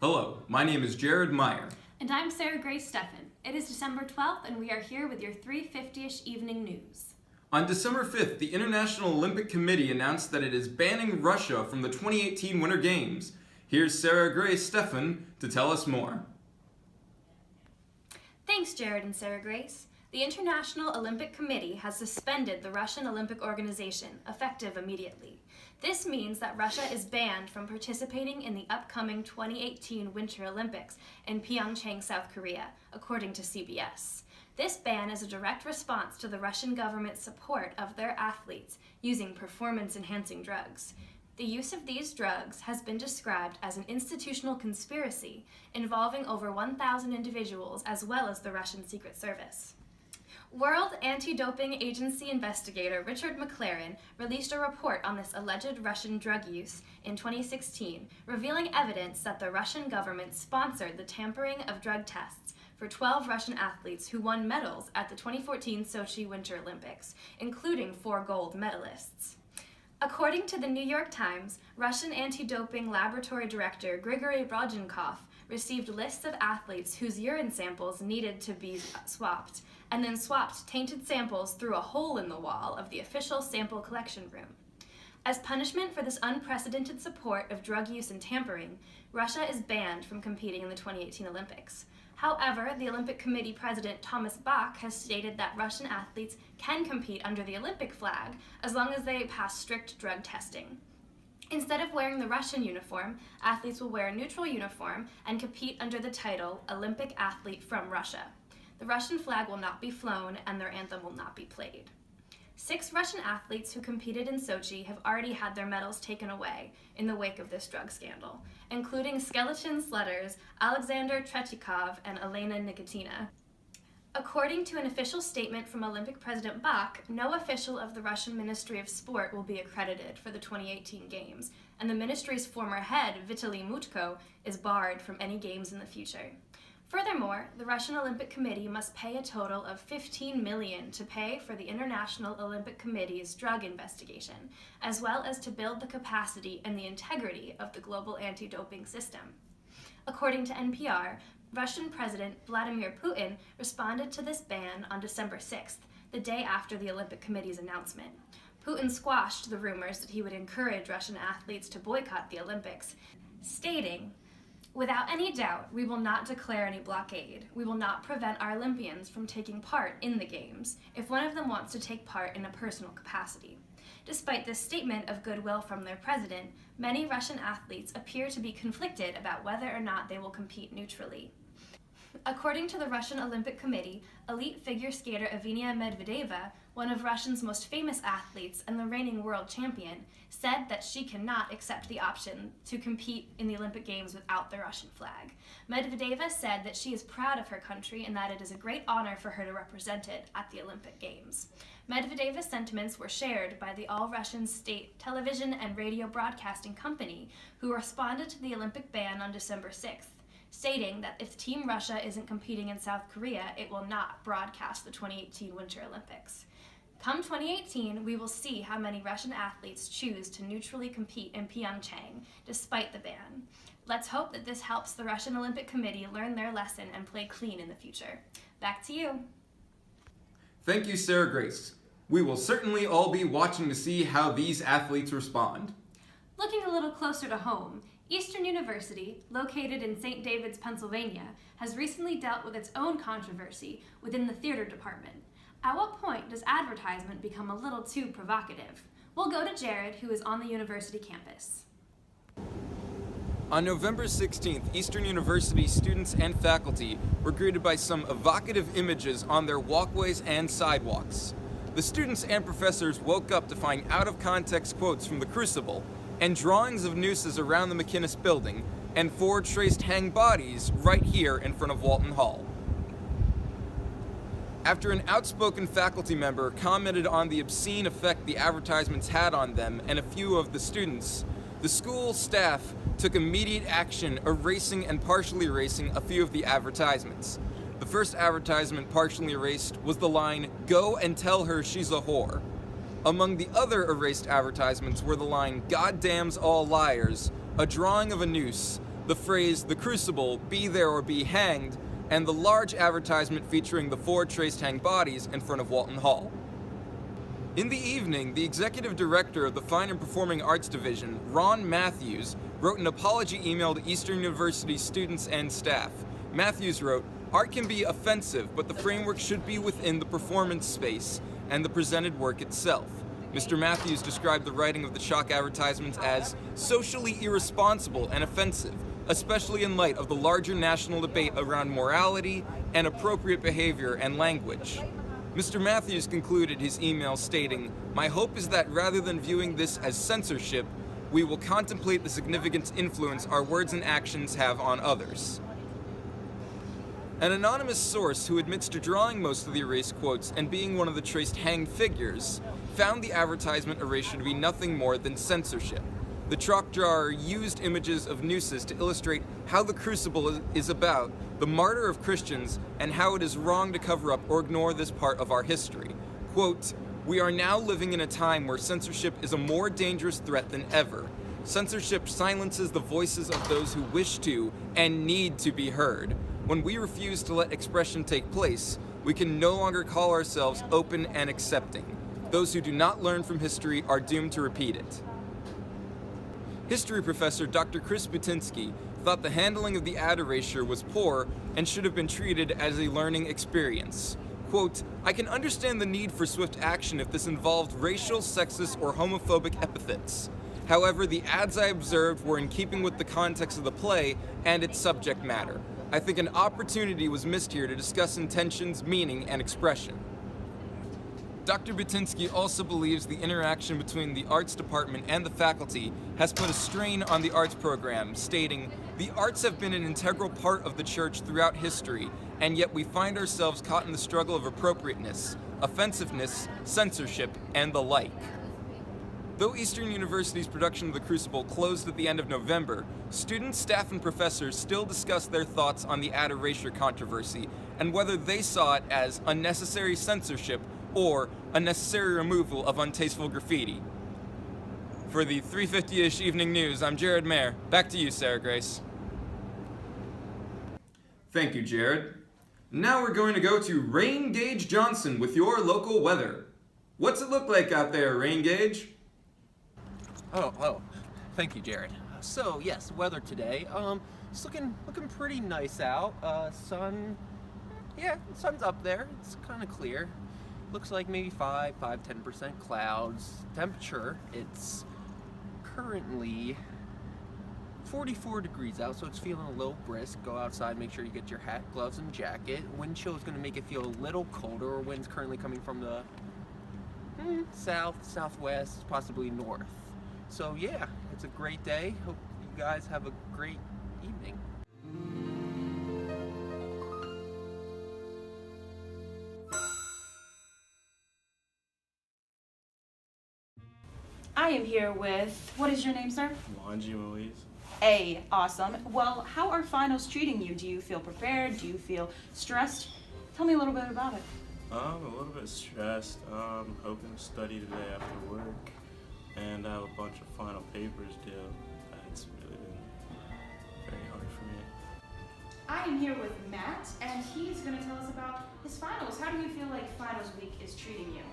Hello, my name is Jared Meyer. And I'm Sarah Grace Steffen. It is December 12th, and we are here with your 3:50-ish evening news. On December 5th, the International Olympic Committee announced that it is banning Russia from the 2018 Winter Games. Here's Sarah Grace Steffen to tell us more. Thanks, Jared and Sarah Grace. The International Olympic Committee has suspended the Russian Olympic Organization, effective immediately. This means that Russia is banned from participating in the upcoming 2018 Winter Olympics in Pyeongchang, South Korea, according to CBS. This ban is a direct response to the Russian government's support of their athletes using performance-enhancing drugs. The use of these drugs has been described as an institutional conspiracy involving over 1,000 individuals as well as the Russian Secret Service. World Anti-Doping Agency investigator Richard McLaren released a report on this alleged Russian drug use in 2016, revealing evidence that the Russian government sponsored the tampering of drug tests for 12 Russian athletes who won medals at the 2014 Sochi Winter Olympics, including 4 gold medalists. According to the New York Times, Russian anti-doping laboratory director Grigory Rodchenkov received lists of athletes whose urine samples needed to be swapped, and then swapped tainted samples through a hole in the wall of the official sample collection room. As punishment for this unprecedented support of drug use and tampering, Russia is banned from competing in the 2018 Olympics. However, the Olympic Committee President Thomas Bach has stated that Russian athletes can compete under the Olympic flag as long as they pass strict drug testing. Instead of wearing the Russian uniform, athletes will wear a neutral uniform and compete under the title Olympic Athlete from Russia. The Russian flag will not be flown and their anthem will not be played. 6 Russian athletes who competed in Sochi have already had their medals taken away in the wake of this drug scandal, including skeleton sledders Alexander Tretyakov and Elena Nikitina. According to an official statement from Olympic President Bach, no official of the Russian Ministry of Sport will be accredited for the 2018 Games, and the ministry's former head, Vitaly Mutko, is barred from any games in the future. Furthermore, the Russian Olympic Committee must pay a total of $15 million to pay for the International Olympic Committee's drug investigation, as well as to build the capacity and the integrity of the global anti-doping system. According to NPR, Russian President Vladimir Putin responded to this ban on December 6th, the day after the Olympic Committee's announcement. Putin squashed the rumors that he would encourage Russian athletes to boycott the Olympics, stating, "Without any doubt, we will not declare any blockade. We will not prevent our Olympians from taking part in the Games if one of them wants to take part in a personal capacity." Despite this statement of goodwill from their president, many Russian athletes appear to be conflicted about whether or not they will compete neutrally. According to the Russian Olympic Committee, elite figure skater Evgenia Medvedeva, one of Russia's most famous athletes and the reigning world champion, said that she cannot accept the option to compete in the Olympic Games without the Russian flag. Medvedeva said that she is proud of her country and that it is a great honor for her to represent it at the Olympic Games. Medvedeva's sentiments were shared by the all-Russian state television and radio broadcasting company, who responded to the Olympic ban on December 6th. Stating that if Team Russia isn't competing in South Korea, it will not broadcast the 2018 Winter Olympics. Come 2018, we will see how many Russian athletes choose to neutrally compete in Pyeongchang, despite the ban. Let's hope that this helps the Russian Olympic Committee learn their lesson and play clean in the future. Back to you. Thank you, Sarah Grace. We will certainly all be watching to see how these athletes respond. Looking a little closer to home, Eastern University, located in St. David's, Pennsylvania, has recently dealt with its own controversy within the theater department. At what point does advertisement become a little too provocative? We'll go to Jared, who is on the university campus. On November 16th, Eastern University students and faculty were greeted by some evocative images on their walkways and sidewalks. The students and professors woke up to find out-of-context quotes from The Crucible, and drawings of nooses around the McInnes building, and 4 traced hang bodies right here in front of Walton Hall. After an outspoken faculty member commented on the obscene effect the advertisements had on them and a few of the students, the school staff took immediate action, erasing and partially erasing a few of the advertisements. The first advertisement partially erased was the line, "Go and tell her she's a whore." Among the other erased advertisements were the line, "God damns all liars," a drawing of a noose, the phrase, "The Crucible, be there or be hanged," and the large advertisement featuring the 4 traced hanged bodies in front of Walton Hall. In the evening, the executive director of the Fine and Performing Arts Division, Ron Matthews, wrote an apology email to Eastern University students and staff. Matthews wrote, "Art can be offensive, but the framework should be within the performance space and the presented work itself." Mr. Matthews described the writing of the chalk advertisements as socially irresponsible and offensive, especially in light of the larger national debate around morality and appropriate behavior and language. Mr. Matthews concluded his email stating, "My hope is that rather than viewing this as censorship, we will contemplate the significant influence our words and actions have on others." An anonymous source who admits to drawing most of the erased quotes and being one of the traced hanged figures found the advertisement erasure to be nothing more than censorship. The chalk drawer used images of nooses to illustrate how the crucible is about the martyr of Christians and how it is wrong to cover up or ignore this part of our history. Quote, "We are now living in a time where censorship is a more dangerous threat than ever. Censorship silences the voices of those who wish to and need to be heard. When we refuse to let expression take place, we can no longer call ourselves open and accepting. Those who do not learn from history are doomed to repeat it." History professor Dr. Chris Butinsky thought the handling of the ad erasure was poor and should have been treated as a learning experience. Quote, "I can understand the need for swift action if this involved racial, sexist, or homophobic epithets. However, the ads I observed were in keeping with the context of the play and its subject matter. I think an opportunity was missed here to discuss intentions, meaning, and expression." Dr. Butinsky also believes the interaction between the arts department and the faculty has put a strain on the arts program, stating, "The arts have been an integral part of the church throughout history, and yet we find ourselves caught in the struggle of appropriateness, offensiveness, censorship, and the like." Though Eastern University's production of The Crucible closed at the end of November, students, staff, and professors still discussed their thoughts on the ad erasure controversy and whether they saw it as unnecessary censorship or unnecessary removal of untasteful graffiti. For the 350-ish Evening News, I'm Jared Mayer. Back to you, Sarah Grace. Thank you, Jared. Now we're going to go to Rain Gauge Johnson with your local weather. What's it look like out there, Rain Gauge? Oh, thank you, Jared. So yes, weather today. It's looking pretty nice out. Sun's up there. It's kind of clear. Looks like maybe 10% clouds. Temperature, it's currently 44 degrees out, so it's feeling a little brisk. Go outside, make sure you get your hat, gloves, and jacket. Wind chill is going to make it feel a little colder. Wind's currently coming from the south, southwest, possibly north. So yeah, it's a great day. Hope you guys have a great evening. I am here with, what is your name, sir? Wanji Moise. Awesome. Well, how are finals treating you? Do you feel prepared? Do you feel stressed? Tell me a little bit about it. I'm a little bit stressed. Hoping to study today after work, and I have a bunch of final papers due. It's really been very hard for me. I am here with Matt, and he's going to tell us about his finals. How do you feel like finals week is treating you?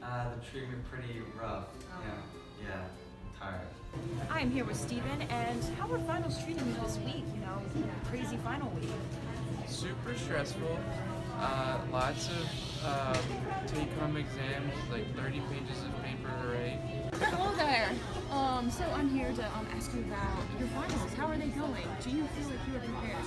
They're treating me pretty rough. Yeah, tired. I am here with Steven, and how are finals treating you this week? You know, crazy final week. Super stressful. Lots of take-home exams, like 30 pages of paper to write. Hello there. So I'm here to ask you about your finals. How are they going? Do you feel like you are prepared?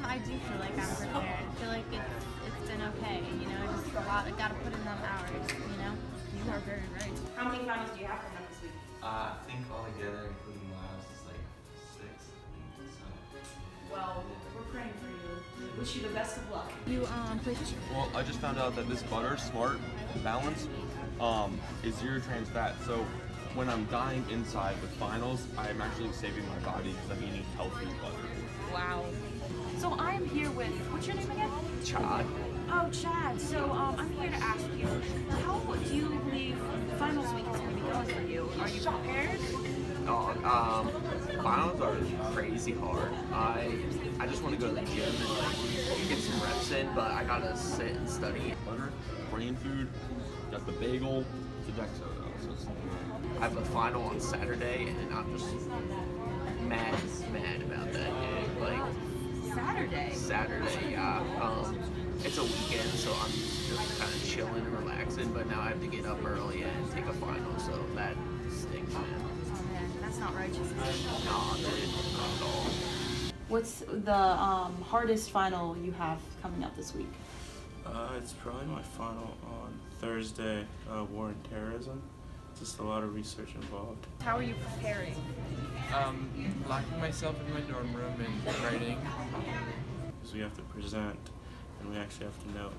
I do feel like I'm prepared. I feel like it's been okay, you know, just a lot, I gotta put in them hours, you know? You are very right. How many finals do you have coming up this week? I think altogether, including labs, it's like 6. So, Well, we're praying for you. Wish you the best of luck. You play fishing. Well, I just found out that this butter, Smart Balance, is zero trans fat. So when I'm dying inside with finals, I'm actually saving my body because I'm eating healthy butter. Wow. So I am here with, what's your name again? Chad. Oh, Chad. So I'm here to ask you, how do you believe finals week is going to be going for you? Are you prepared? Finals are crazy hard. I just want to go to the gym and like get some reps in, but I gotta sit and study. Butter, brain food, got the bagel, the Jack soda. So it's I have a final on Saturday, and I'm just mad about that. Dude. Like Saturday, yeah. It's a weekend, so I'm just kind of chilling and relaxing. But now I have to get up early and take a final, so that stinks, man. Oh man, that's not righteous. Nah, dude, not at all. What's the hardest final you have coming up this week? It's probably my final on Thursday, War and Terrorism. Just a lot of research involved. How are you preparing? Locking myself in my dorm room and writing. Because we have to present, and we actually have to know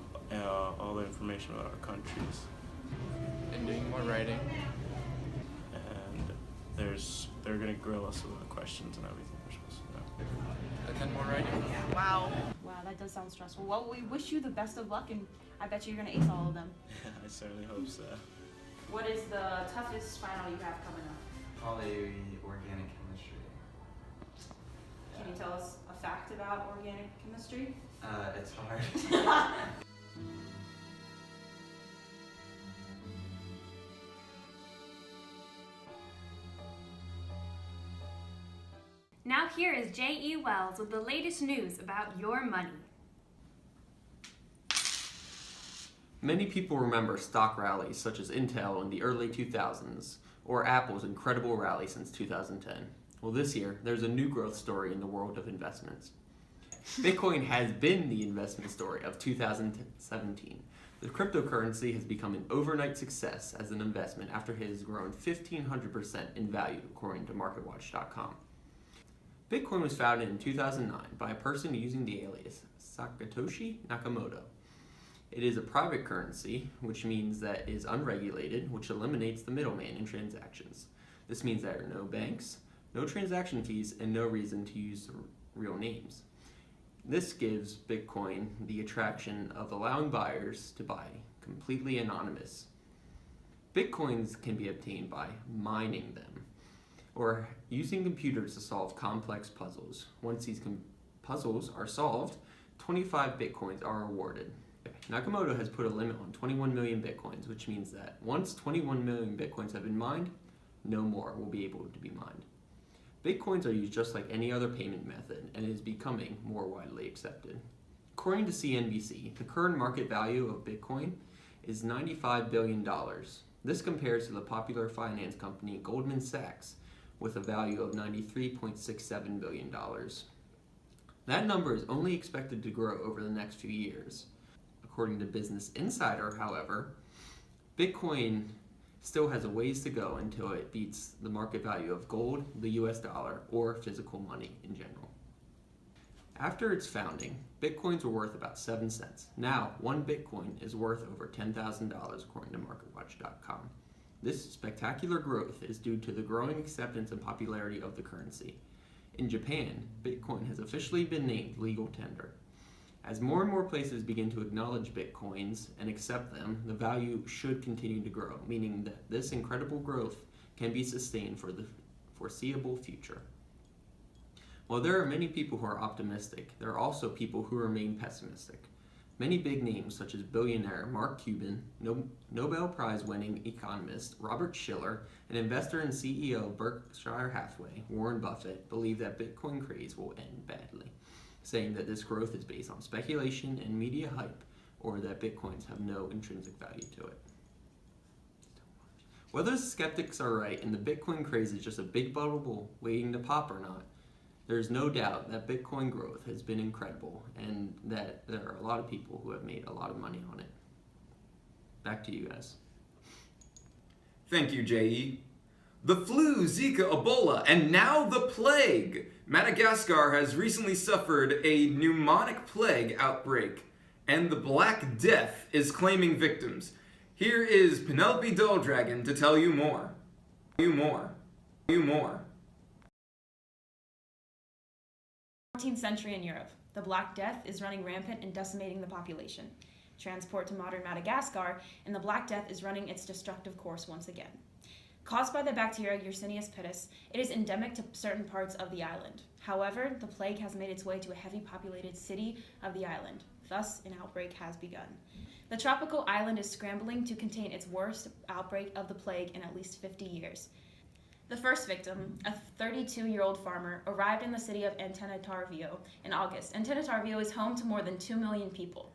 all the information about our countries. And doing more writing. And they're gonna grill us with the questions and everything we're supposed to know. And then more writing. Wow, that does sound stressful. Well, we wish you the best of luck, and I bet you're gonna ace all of them. I certainly hope so. What is the toughest final you have coming up? Probably organic chemistry. Can you tell us a fact about organic chemistry? It's hard. Now here is J.E. Wells with the latest news about your money. Many people remember stock rallies such as Intel in the early 2000s, or Apple's incredible rally since 2010. Well, this year, there's a new growth story in the world of investments. Bitcoin has been the investment story of 2017. The cryptocurrency has become an overnight success as an investment after it has grown 1,500% in value, according to MarketWatch.com. Bitcoin was founded in 2009 by a person using the alias Satoshi Nakamoto. It is a private currency, which means that it is unregulated, which eliminates the middleman in transactions. This means there are no banks, no transaction fees, and no reason to use real names. This gives Bitcoin the attraction of allowing buyers to buy completely anonymous. Bitcoins can be obtained by mining them, or using computers to solve complex puzzles. Once these puzzles are solved, 25 Bitcoins are awarded. Nakamoto has put a limit on 21 million Bitcoins, which means that once 21 million Bitcoins have been mined, no more will be able to be mined. Bitcoins are used just like any other payment method and is becoming more widely accepted. According to CNBC, the current market value of Bitcoin is $95 billion. This compares to the popular finance company Goldman Sachs with a value of $93.67 billion. That number is only expected to grow over the next few years. According to Business Insider, however, Bitcoin still has a ways to go until it beats the market value of gold, the US dollar, or physical money in general. After its founding, Bitcoins were worth about 7 cents. Now, one Bitcoin is worth over $10,000 according to MarketWatch.com. This spectacular growth is due to the growing acceptance and popularity of the currency. In Japan, Bitcoin has officially been named legal tender. As more and more places begin to acknowledge Bitcoins and accept them, the value should continue to grow, meaning that this incredible growth can be sustained for the foreseeable future. While there are many people who are optimistic, there are also people who remain pessimistic. Many big names such as billionaire Mark Cuban, Nobel Prize-winning economist Robert Shiller, and investor and CEO of Berkshire Hathaway, Warren Buffett, believe that Bitcoin craze will end badly, saying that this growth is based on speculation and media hype, or that Bitcoins have no intrinsic value to it. Whether the skeptics are right and the Bitcoin craze is just a big bubble waiting to pop or not, there's no doubt that Bitcoin growth has been incredible and that there are a lot of people who have made a lot of money on it. Back to you guys. Thank you, J.E. The flu, Zika, Ebola, and now the plague! Madagascar has recently suffered a pneumonic plague outbreak, and the Black Death is claiming victims. Here is Penelope Dolldragon to tell you more. 19th century in Europe, the Black Death is running rampant and decimating the population. Transport to modern Madagascar, and the Black Death is running its destructive course once again. Caused by the bacteria Yersinia pestis, it is endemic to certain parts of the island. However, the plague has made its way to a heavily populated city of the island. Thus, an outbreak has begun. The tropical island is scrambling to contain its worst outbreak of the plague in at least 50 years. The first victim, a 32-year-old farmer, arrived in the city of Antananarivo in August. Antananarivo is home to more than 2 million people.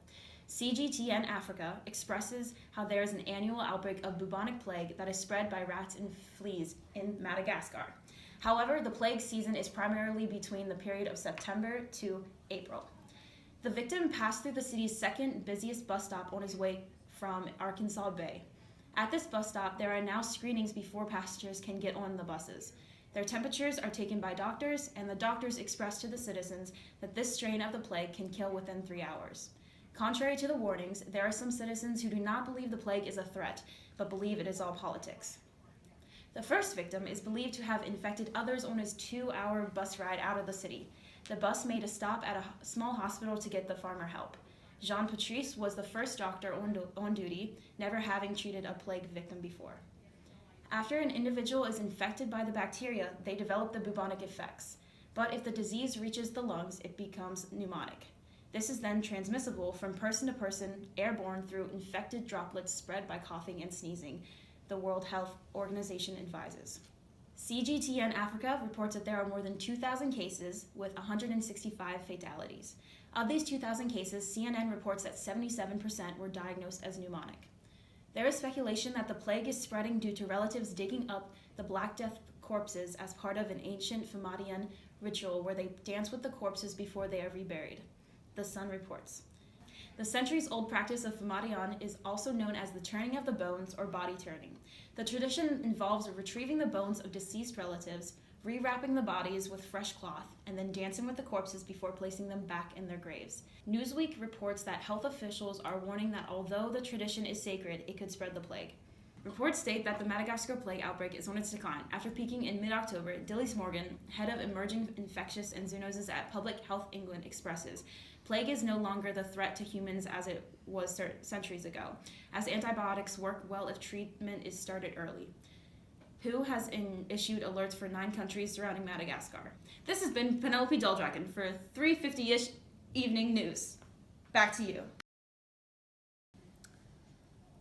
CGTN Africa expresses how there is an annual outbreak of bubonic plague that is spread by rats and fleas in Madagascar. However, the plague season is primarily between the period of September to April. The victim passed through the city's second busiest bus stop on his way from Arkansas Bay. At this bus stop, there are now screenings before passengers can get on the buses. Their temperatures are taken by doctors, and the doctors express to the citizens that this strain of the plague can kill within 3 hours. Contrary to the warnings, there are some citizens who do not believe the plague is a threat, but believe it is all politics. The first victim is believed to have infected others on his 2-hour bus ride out of the city. The bus made a stop at a small hospital to get the farmer help. Jean Patrice was the first doctor on duty, never having treated a plague victim before. After an individual is infected by the bacteria, they develop the bubonic effects. But if the disease reaches the lungs, it becomes pneumotic. This is then transmissible from person to person, airborne through infected droplets spread by coughing and sneezing, the World Health Organization advises. CGTN Africa reports that there are more than 2,000 cases with 165 fatalities. Of these 2,000 cases, CNN reports that 77% were diagnosed as pneumonic. There is speculation that the plague is spreading due to relatives digging up the Black Death corpses as part of an ancient Phamadian ritual where they dance with the corpses before they are reburied. The Sun reports. The centuries-old practice of Phamadian is also known as the turning of the bones or body turning. The tradition involves retrieving the bones of deceased relatives, rewrapping the bodies with fresh cloth, and then dancing with the corpses before placing them back in their graves. Newsweek reports that health officials are warning that although the tradition is sacred, it could spread the plague. Reports state that the Madagascar plague outbreak is on its decline. After peaking in mid-October, Dilys Morgan, head of emerging infectious and zoonoses at Public Health England, expresses, "Plague is no longer the threat to humans as it was centuries ago, as antibiotics work well if treatment is started early." WHO has issued alerts for 9 countries surrounding Madagascar. This has been Penelope Duldragon for 3:50-ish Evening News. Back to you.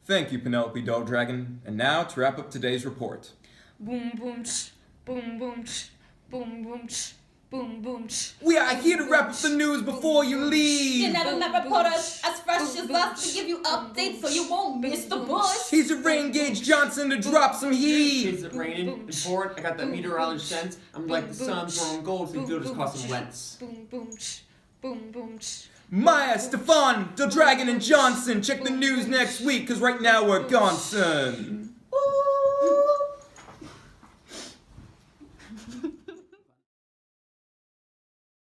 Thank you, Penelope Duldragon. And now to wrap up today's report. Boom boom ch, boom boom ch, boom boom ch, boom boom ch. We are here to wrap up the news before you leave. You never met reporters as fresh as us to give you updates so you won't miss the bush. Here's a Rain Gauge Johnson to drop some heat. Is it raining? Report. I got that meteorology sense. I'm like the sun throwing gold, so you'll just cause some wets. Boom boom ch, boom boom ch. Maya, Stefan, Duldragon, and Johnson. Check the news next week, because right now we're gone, son.